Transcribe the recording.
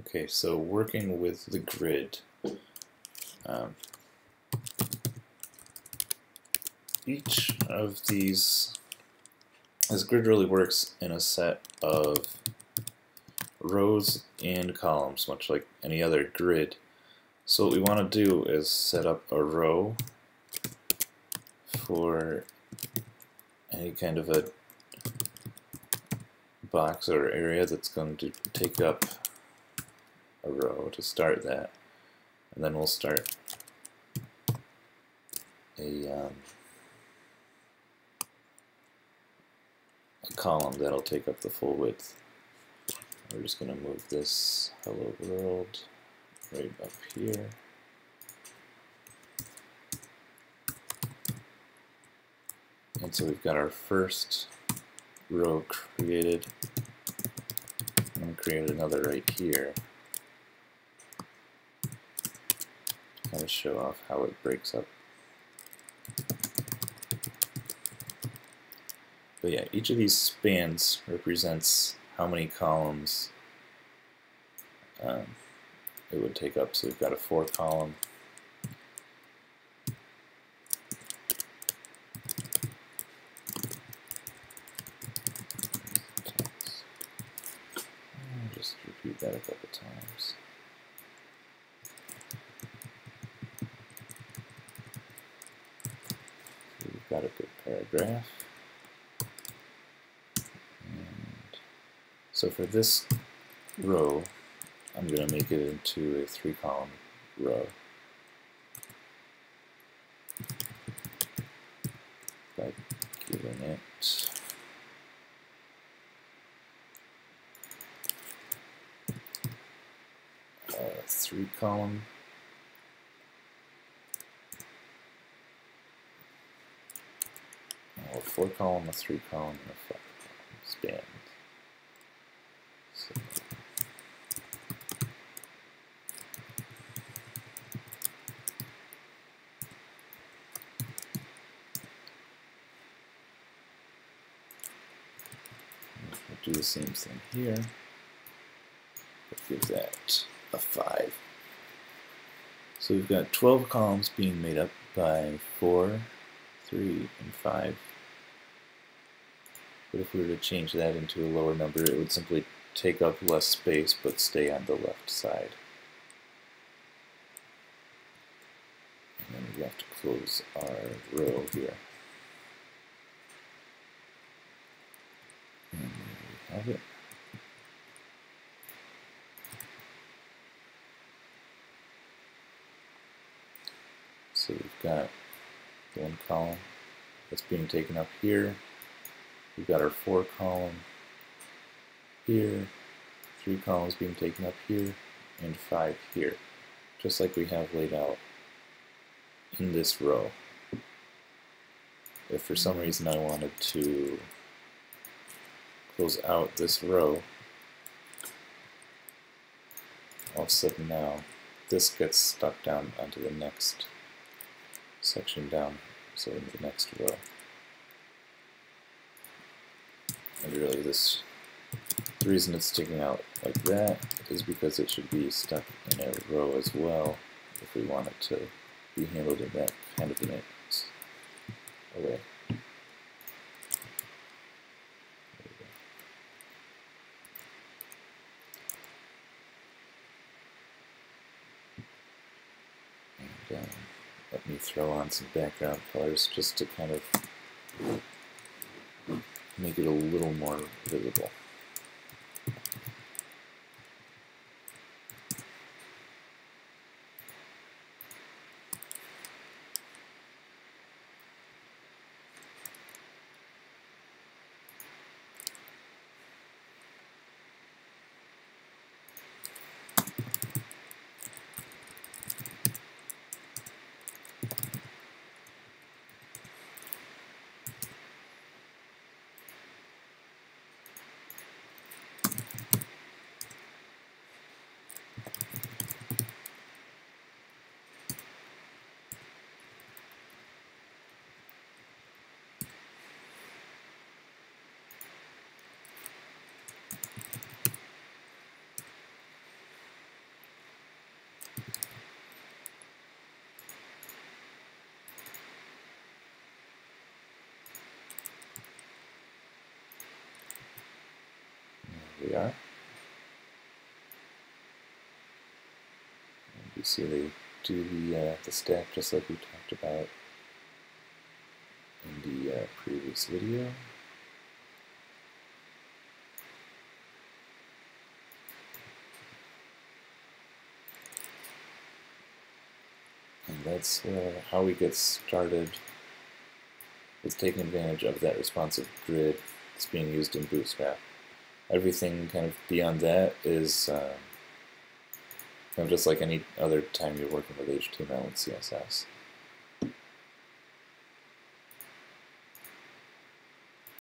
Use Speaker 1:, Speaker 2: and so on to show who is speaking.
Speaker 1: Okay, so working with the grid, um, each of these, this grid really works in a set of rows and columns, much like any other grid. So what we want to do is set up a row for any kind of a box or area that's going to take up a row to start that, and then we'll start a column that'll take up the full width. We're just going to move this hello world right up here. And so we've got our first row created. I'm going to create another right here. Kind of show off how it breaks up. But yeah, each of these spans represents how many columns it would take up. So we've got a 4 column. I'll just repeat that a couple times. So we've got a good paragraph. And so for this row, I'm going to make it into a 3 column row by giving it a 3 column a 4 column, a 3 column, and a 5 column span. So we'll do the same thing here. Let's give that a 5. So we've got 12 columns being made up by 4, 3, and 5. But if we were to change that into a lower number, it would simply take up less space but stay on the left side. And then we have to close our row here. And there we have it. So we've got 1 column that's being taken up here. We've got our 4 column here, 3 columns being taken up here, and 5 here, just like we have laid out in this row. If for some reason I wanted to close out this row, all of a sudden now this gets stuck down onto the next section down, so into the next row. And really the reason it's sticking out like that is because it should be stuck in a row as well if we want it to be handled in that kind of a way. And let me throw on some background colors just to kind of make it a little more visible. we are. And you see they do the stack just like we talked about in the previous video. And that's how we get started with taking advantage of that responsive grid that's being used in Bootstrap. Everything kind of beyond that is kind of just like any other time you're working with HTML and CSS.